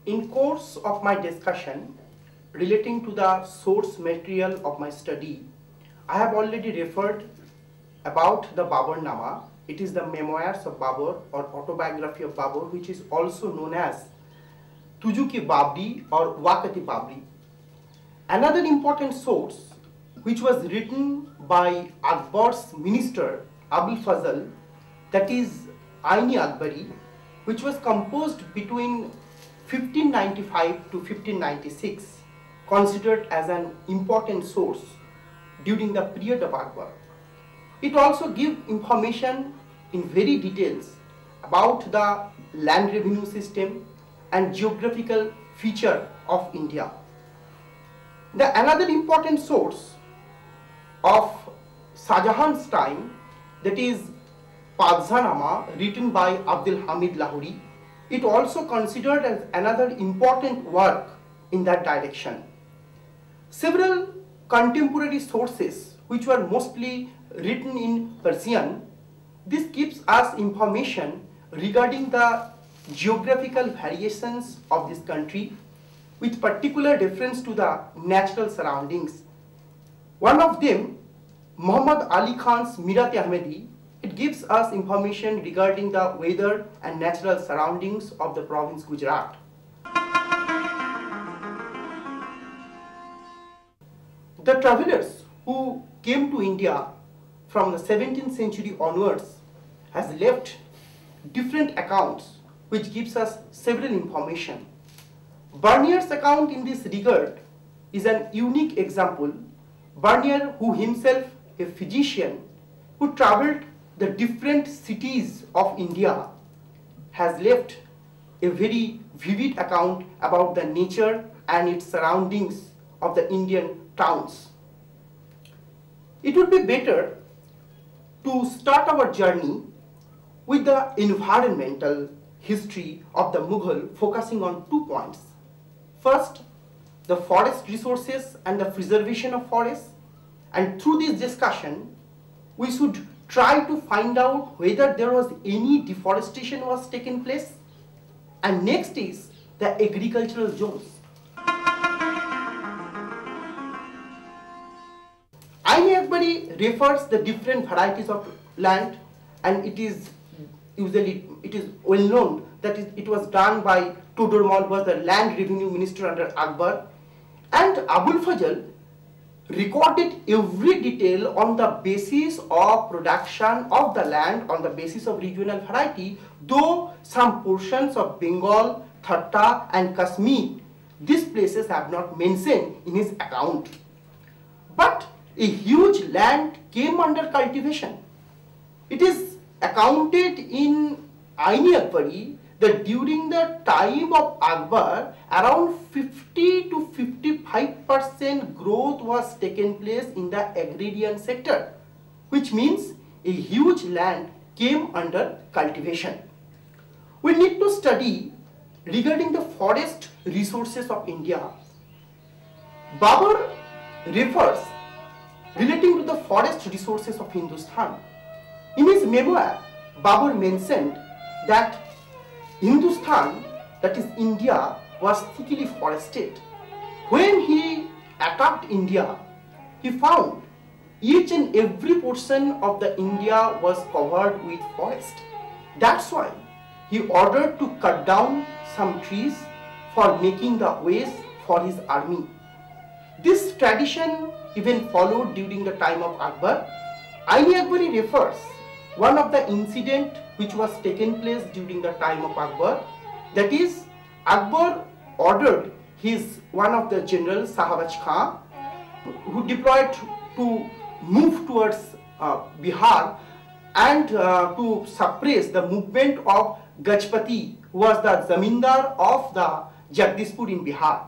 In course of my discussion relating to the source material of my study, I have already referred about the Baburnama. It is the memoirs of Babur or autobiography of Babur, which is also known as Tujuki Babri or Wakati Babri. Another important source which was written by Akbar's minister Abul Fazl, that is Aini Akbari, which was composed between 1595 to 1596, considered as an important source during the period of Akbar. It also gives information in very details about the land revenue system and geographical feature of India. Another important source of Shah Jahan's time, that is Padshahnaama, written by Abdul Hamid Lahori. It also considered as another important work in that direction. Several contemporary sources which were mostly written in Persian, this gives us information regarding the geographical variations of this country with particular reference to the natural surroundings. One of them, Muhammad Ali Khan's Mirat-e-Ahmedi, it gives us information regarding the weather and natural surroundings of the province Gujarat. The travelers who came to India from the 17th century onwards has left different accounts which gives us several information. Bernier's account in this regard is an unique example. Bernier, who himself a physician who travelled the different cities of India, has left a very vivid account about the nature and its surroundings of the Indian towns. It would be better to start our journey with the environmental history of the Mughal, focusing on 2 points. First, the forest resources and the preservation of forests, and through this discussion we should try to find out whether there was any deforestation was taken place, and next is the agricultural zones. Aini Akbari refers the different varieties of land, and it is well known that it was done by Todormal, was the land revenue minister under Akbar, and Abul Fazl recorded every detail on the basis of production of the land on the basis of regional variety, though some portions of Bengal, Thatta and Kashmir, these places have not mentioned in his account. But a huge land came under cultivation. It is accounted in Aini Akbari that during the time of Akbar, around 50 to 55% growth was taken place in the agrarian sector, which means a huge land came under cultivation. We need to study regarding the forest resources of India. Babur refers relating to the forest resources of Hindustan. In his memoir, Babur mentioned that Hindustan, that is India, was thickly forested. When he attacked India, he found each and every portion of the India was covered with forest. That's why he ordered to cut down some trees for making the ways for his army. This tradition even followed during the time of Akbar. Aini Akbari refers one of the incident which was taken place during the time of Akbar, that is Akbar ordered one of the generals, Sahabaj Khan, who deployed to move towards Bihar and to suppress the movement of Gajpati, who was the zamindar of the Jagdishpur in Bihar.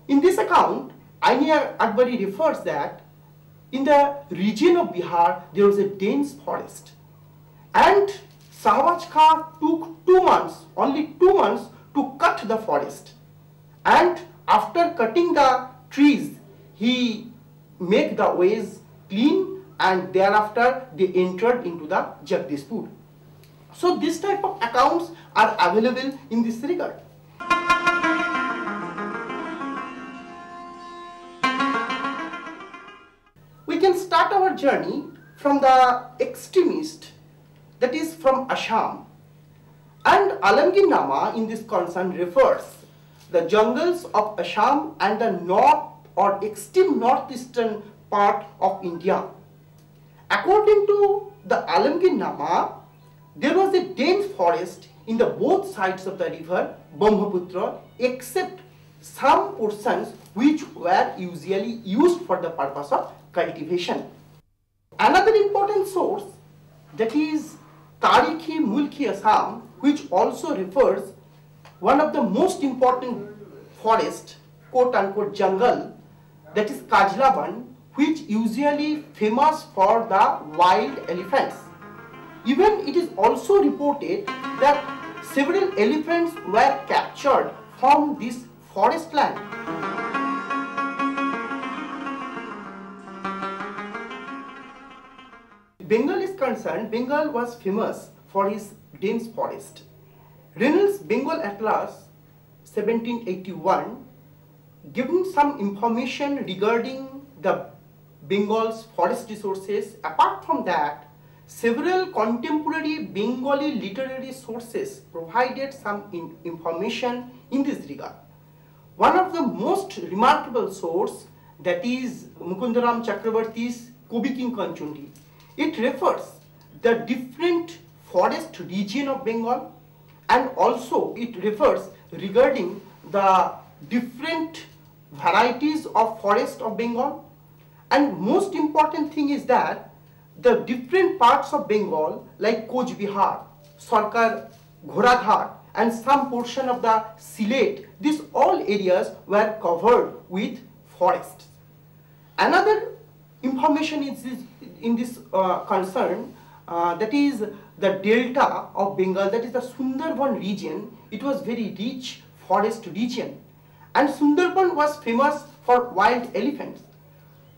In this account, Aini Akbari refers that in the region of Bihar there was a dense forest, and Sahabaj Khan took 2 months, only 2 months, to cut the forest, and after cutting the trees he made the ways clean, and thereafter they entered into the Jagdishpur. So this type of accounts are available in this regard. can start our journey from the extremist, that is from Assam. And Alamgir-Nama in this concern refers the jungles of Assam and the north or extreme northeastern part of India. According to the Alamgir-Nama, there was a dense forest in the both sides of the river Brahmaputra, except some portions which were usually used for the purpose of cultivation. Another important source, that is Tarikhi-Mulki Assam, which also refers one of the most important forest, quote unquote jungle, that is Kajlaban, which usually famous for the wild elephants. Even it is also reported that several elephants were captured from this forest land. Bengal is concerned, Bengal was famous for his dense forest. Reynolds' Bengal Atlas 1781 given some information regarding the Bengal's forest resources. Apart from that, several contemporary Bengali literary sources provided some information in this regard. One of the most remarkable source, that is Mukundaram Chakrabarty's Kobi King Kanchundi. It refers the different forest region of Bengal, and also it refers regarding the different varieties of forest of Bengal. And most important thing is that the different parts of Bengal like Coach Bihar, Sarkar, Ghoraghar and some portion of the Sylhet, these all areas were covered with forests. Another information is in this concern, that is the delta of Bengal, that is the Sundarban region. It was very rich forest region, and Sundarban was famous for wild elephants.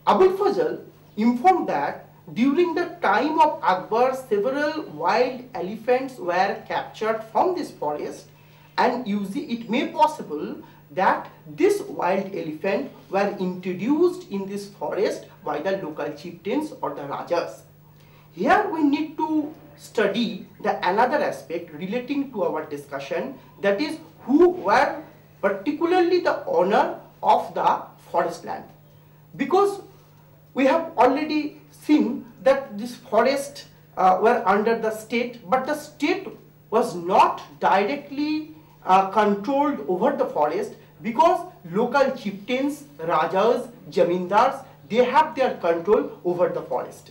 Abul Fazl informed that during the time of Akbar, several wild elephants were captured from this forest, and it may possible that this wild elephant were introduced in this forest by the local chieftains or the rajas. Here we need to study the another aspect relating to our discussion, that is who were particularly the owner of the forest land. Because we have already seen that this forest were under the state, but the state was not directly controlled over the forest, because local chieftains, rajas, jamindars, they have their control over the forest.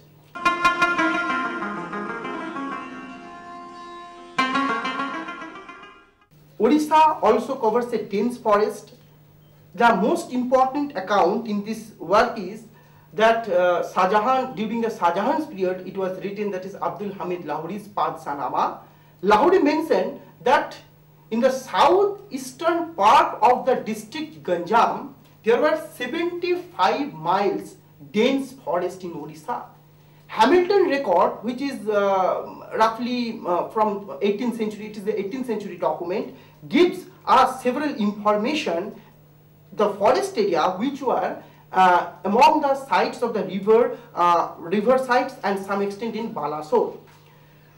Odisha also covers a dense forest. The most important account in this work is that during the Shahjahan's period, it was written, that is Abdul Hamid Lahori's Padsanama. Lahori mentioned that in the southeastern part of the district Ganjam, there were 75 miles dense forest in Odisha. Hamilton record, which is roughly from 18th century, it is the 18th century document, gives us several information, the forest area which were among the sites of the river sites and some extent in Balasore.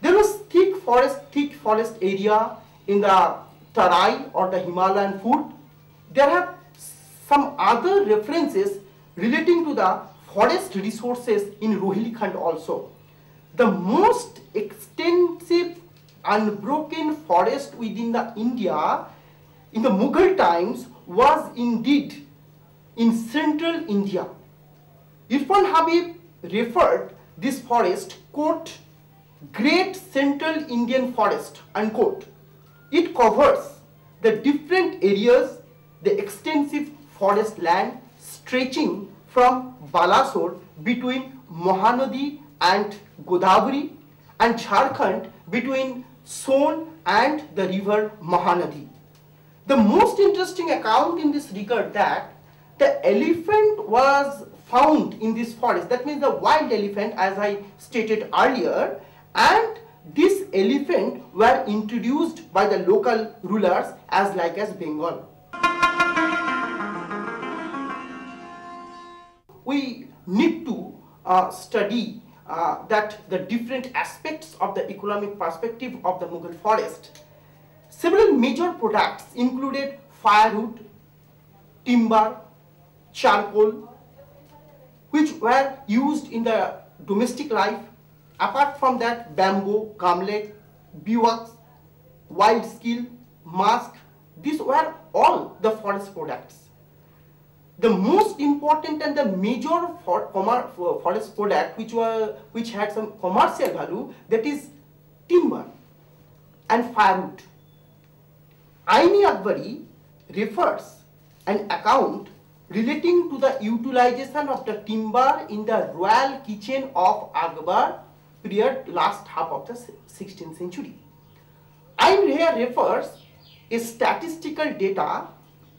There was thick forest area in the Tarai or the Himalayan foot. There are some other references relating to the forest resources in Rohilkhand also. The most extensive unbroken forest within the India in the Mughal times was indeed in central India. Irfan Habib referred this forest, quote, Great Central Indian Forest, unquote. It covers the different areas, the extensive forest land stretching from Balasore between Mahanadi and Godavari, and Jharkhand between Son and the river Mahanadi. The most interesting account in this regard that the elephant was found in this forest, that means the wild elephant, as I stated earlier, and this elephant were introduced by the local rulers as Bengal. We need to study that the different aspects of the economic perspective of the Mughal forest, several major products included firewood, timber, charcoal, which were used in the domestic life. Apart from that, bamboo, gamlek, beeswax, wild skill, musk, these were all the forest products. The most important and the major forest product which had some commercial value, that is timber and firewood. Aini-Akbari refers an account relating to the utilization of the timber in the royal kitchen of Akbar period, last half of the 16th century. Ain here refers a statistical data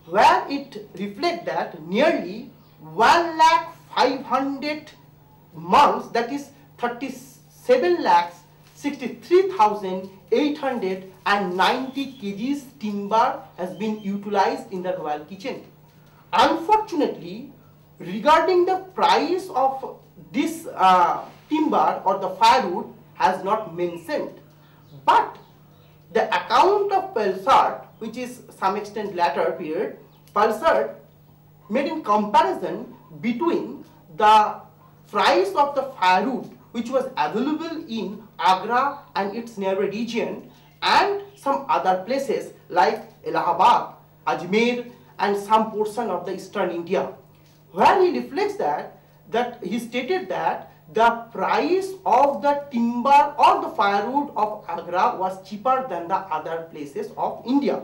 where it reflects that nearly 1,500,000 months, that is 37,63,890 kgs timber has been utilized in the royal kitchen. Unfortunately, regarding the price of this timber or the firewood has not mentioned, but the account of Pulsar, which is some extent later period, Pulsar made in comparison between the price of the firewood which was available in Agra and its nearby region and some other places like Allahabad, Ajmer and some portion of the eastern India, where he reflects that he stated that the price of the timber or the firewood of Agra was cheaper than the other places of India.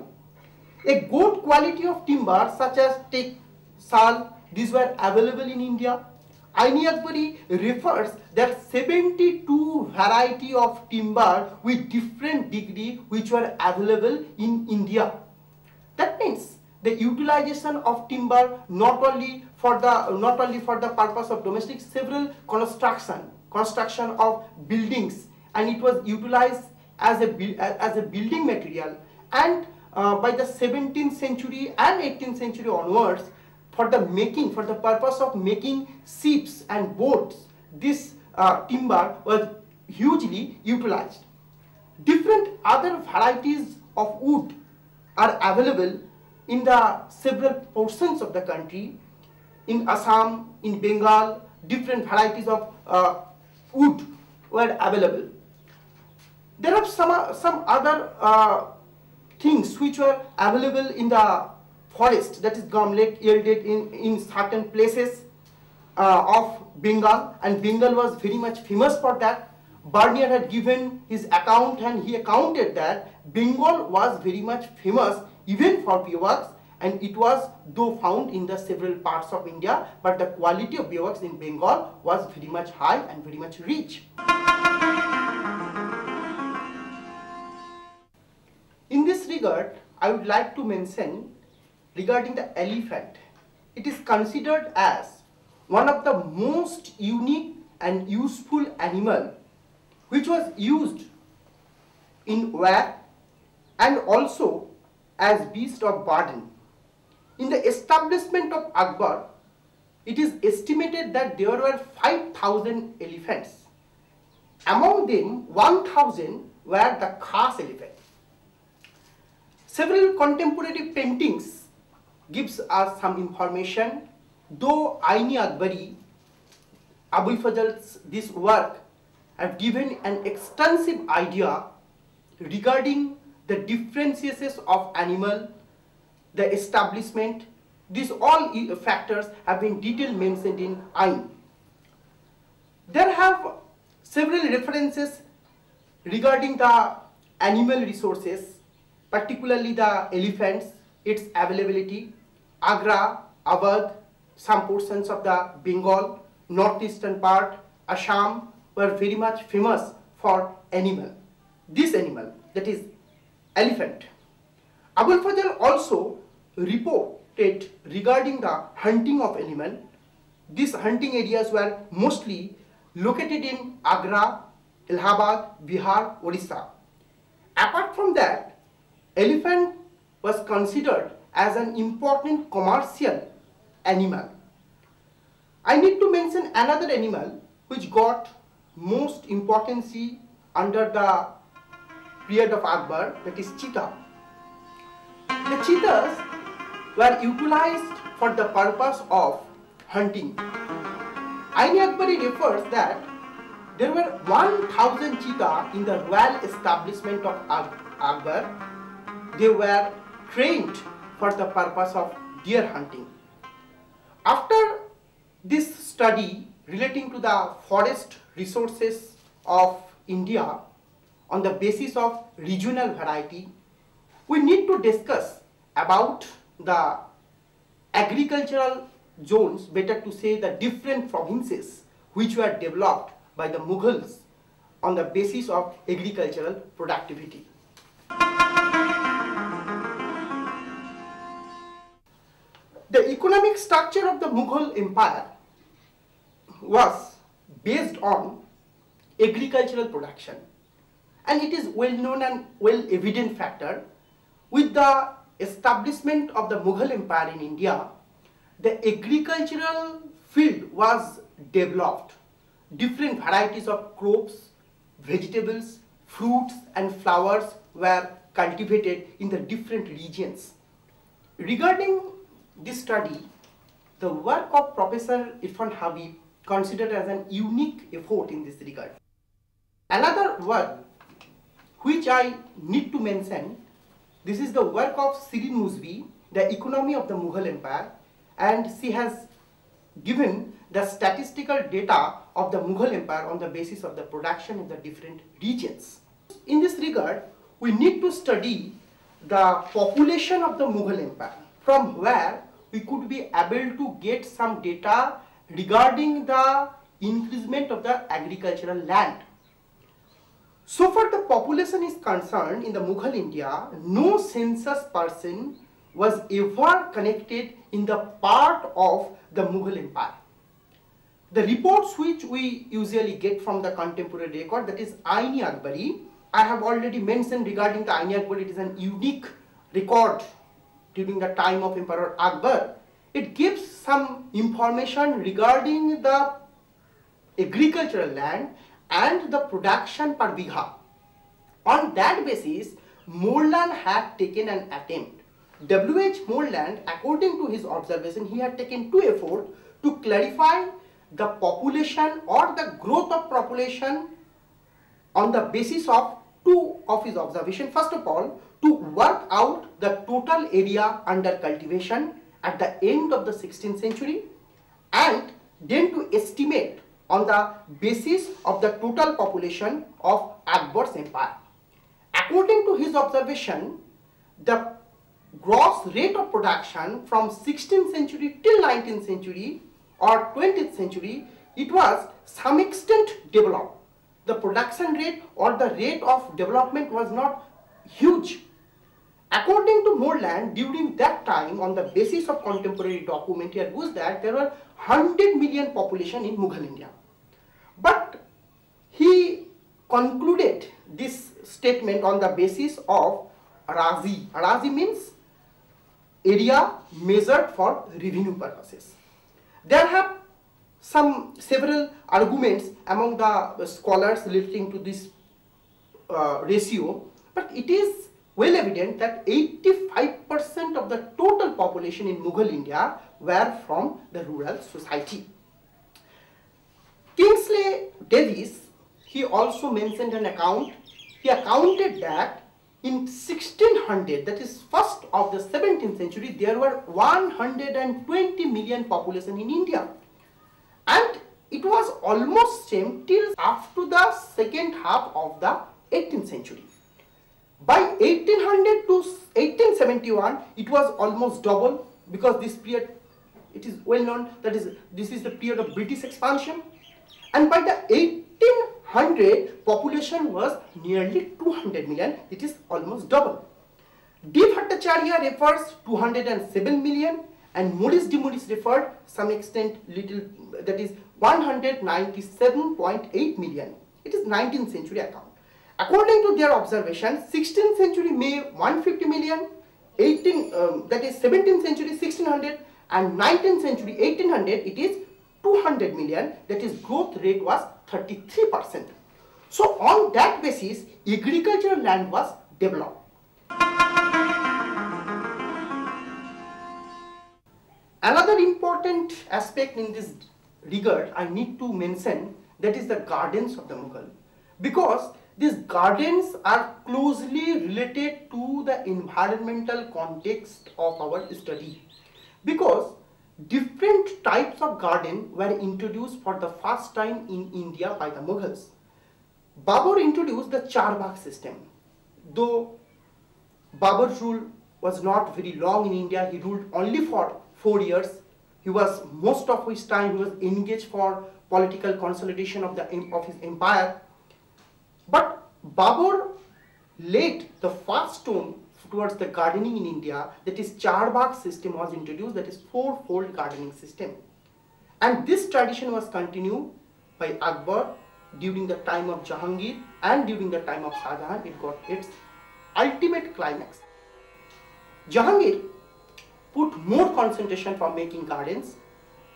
A good quality of timber such as teak, sal, these were available in India. Aini-Akbari refers that 72 variety of timber with different degree which were available in India. That means the utilization of timber not only for the purpose of domestic, several construction of buildings, and it was utilized as a building material, and by the 17th century and 18th century onwards, for the purpose of making ships and boats, this timber was hugely utilized. Different other varieties of wood are available in the several portions of the country. In Assam, in Bengal, different varieties of wood were available. There are some other things which were available in the forest, that is gamlek, yielded in certain places of Bengal, and Bengal was very much famous for that. Bernier had given his account and he accounted that Bengal was very much famous even for beeswax, and it was though found in the several parts of India, but the quality of beeswax in Bengal was very much high and very much rich. In this regard, I would like to mention regarding the elephant. It is considered as one of the most unique and useful animal which was used in war and also as beast of burden. In the establishment of Akbar, it is estimated that there were 5,000 elephants. Among them, 1,000 were the khas elephant. Several contemporary paintings gives us some information, though Aini-Akbari, Abul Fazl's this work have given an extensive idea regarding the differentiations of animal, the establishment. These all factors have been detailed mentioned in Ain. There have several references regarding the animal resources, particularly the elephants, its availability. Agra, Awadh, some portions of the Bengal, northeastern part, Assam were very much famous for animal. This animal, that is elephant. Abul Fazl also reported regarding the hunting of animal. These hunting areas were mostly located in Agra, Allahabad, Bihar, Orissa. Apart from that, elephant was considered as an important commercial animal. I need to mention another animal which got most importance under the period of Akbar, that is cheetah. The cheetahs were utilized for the purpose of hunting. Ain-e-Akbari refers that there were 1000 cheetah in the royal establishment of Akbar. They were trained for the purpose of deer hunting. After this study relating to the forest resources of India on the basis of regional variety, we need to discuss about the agricultural zones, better to say the different provinces which were developed by the Mughals on the basis of agricultural productivity. The economic structure of the Mughal Empire was based on agricultural production, and it is well known and well evident factor. With the establishment of the Mughal Empire in India, the agricultural field was developed. Different varieties of crops, vegetables, fruits and flowers were cultivated in the different regions. Regarding this study, the work of Professor Irfan Habib considered as an unique effort in this regard. Another work which I need to mention, this is the work of Shirin Muzvi, The Economy of the Mughal Empire, and she has given the statistical data of the Mughal Empire on the basis of the production in the different regions. In this regard, we need to study the population of the Mughal Empire, from where we could be able to get some data regarding the increasement of the agricultural land. So far the population is concerned, in the Mughal India, no census person was ever connected in the part of the Mughal Empire. The reports which we usually get from the contemporary record, that is Ain-e-Akbari, I have already mentioned regarding the Ain-e-Akbari, it is an unique record during the time of Emperor Akbar. It gives some information regarding the agricultural land and the production per bigha. On that basis, Morland had taken an attempt. W.H. Morland, according to his observation, he had taken two efforts to clarify the population or the growth of population on the basis of two of his observations. First of all, to work out the total area under cultivation at the end of the 16th century, and then to estimate on the basis of the total population of Akbar's empire. According to his observation, the gross rate of production from 16th century till 19th century or 20th century, it was some extent developed. The production rate or the rate of development was not huge. According to Morland, during that time, on the basis of contemporary document, here was that there were 100 million population in Mughal India. But he concluded this statement on the basis of Razi. Razi means area measured for revenue purposes. There have several arguments among the scholars relating to this ratio, but it is well evident that 85% of the total population in Mughal India were from the rural society. Kingsley Davis, he also mentioned an account. He accounted that in 1600, that is first of the 17th century, there were 120 million population in India, and it was almost same till after the second half of the 18th century. By 1800 to 1871, it was almost double, because this period, it is well known that this is the period of British expansion, and by the 1800, population was nearly 200 million, it is almost double. D. Bhattacharya refers 207 million, and Maurice de Maurice referred some extent little, that is 197.8 million. It is 19th century account. According to their observation, 16th century May 150 million, that is 17th century 1600, and 19th century 1800 it is 200 million, that is growth rate was 33%. So on that basis, agricultural land was developed. Another important aspect in this regard I need to mention, that is the gardens of the Mughal, because these gardens are closely related to the environmental context of our study, because different types of garden were introduced for the first time in India by the Mughals. Babur introduced the Charbagh system. Though Babur's rule was not very long in India, he ruled only for 4 years. He was, most of his time, he was engaged for political consolidation of his empire. But Babur laid the first stone towards the gardening in India, that is Charbagh system was introduced, that is fourfold gardening system. And this tradition was continued by Akbar during the time of Jahangir and during the time of Shah Jahan. It got its ultimate climax. Jahangir put more concentration for making gardens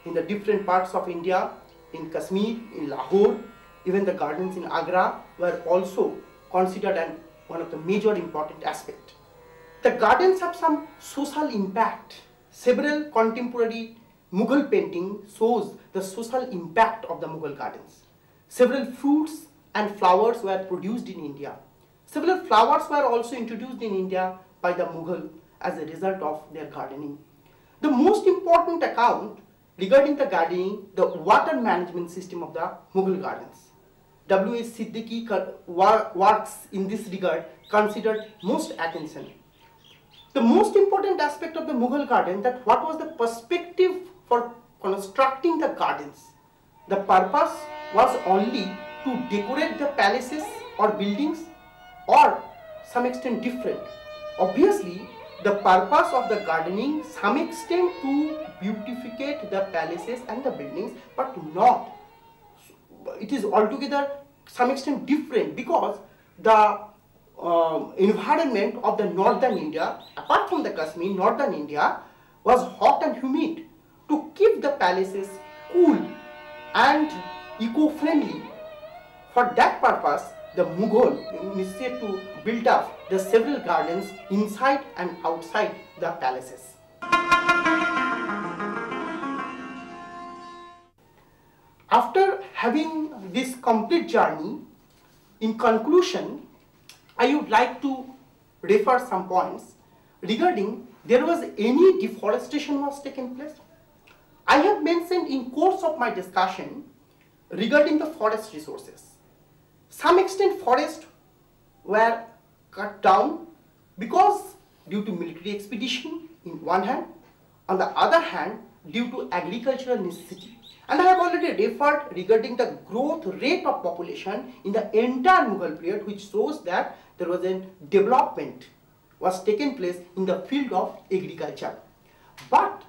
in the different parts of India, in Kashmir, in Lahore. Even the gardens in Agra were also considered one of the major important aspects. The gardens have some social impact. Several contemporary Mughal paintings shows the social impact of the Mughal gardens. Several fruits and flowers were produced in India. Several flowers were also introduced in India by the Mughal as a result of their gardening. The most important account regarding the gardening, the water management system of the Mughal gardens. W.S. Siddiqui works in this regard considered most attention. The most important aspect of the Mughal garden, that what was the perspective for constructing the gardens. The purpose was only to decorate the palaces or buildings, or some extent different. Obviously, the purpose of the gardening some extent to beautificate the palaces and the buildings, but not. It is altogether some extent different, because the environment of the northern India, apart from the Kashmir, northern India was hot and humid. To keep the palaces cool and eco-friendly, for that purpose, the Mughal initiated to build up the several gardens inside and outside the palaces. After having this complete journey, in conclusion, I would like to refer some points regarding there was any deforestation was taken place. I have mentioned in course of my discussion regarding the forest resources. Some extent forests were cut down because due to military expedition in one hand, on the other hand due to agricultural necessity. And I have already referred regarding the growth rate of population in the entire Mughal period, which shows that there was a development was taken place in the field of agriculture. But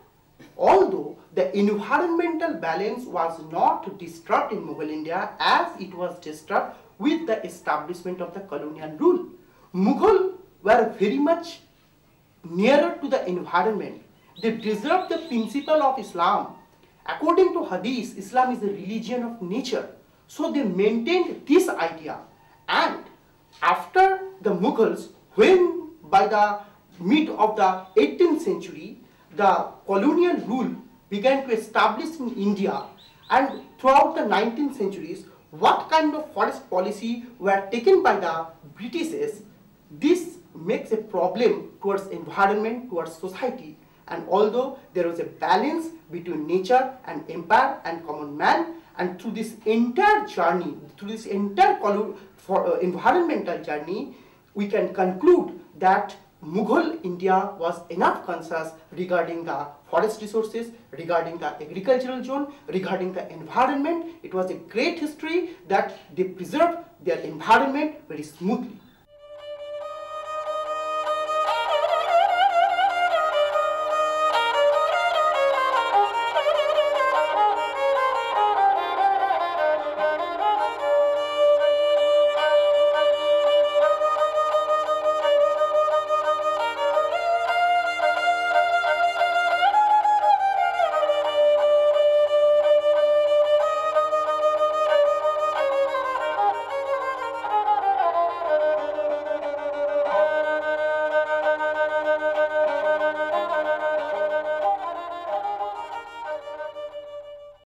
although the environmental balance was not disturbed in Mughal India as it was disturbed with the establishment of the colonial rule, Mughal were very much nearer to the environment. They preserved the principle of Islam. According to Hadith, Islam is a religion of nature. So they maintained this idea. And after the Mughals, when by the mid of the 18th century, the colonial rule began to establish in India, and throughout the 19th centuries, what kind of forest policy were taken by the Britishers, this makes a problem towards environment, towards society. And although there was a balance between nature and empire and common man, and through this entire journey, through this entire environmental journey, we can conclude that Mughal India was enough conscious regarding the forest resources, regarding the agricultural zone, regarding the environment. It was a great history that they preserved their environment very smoothly.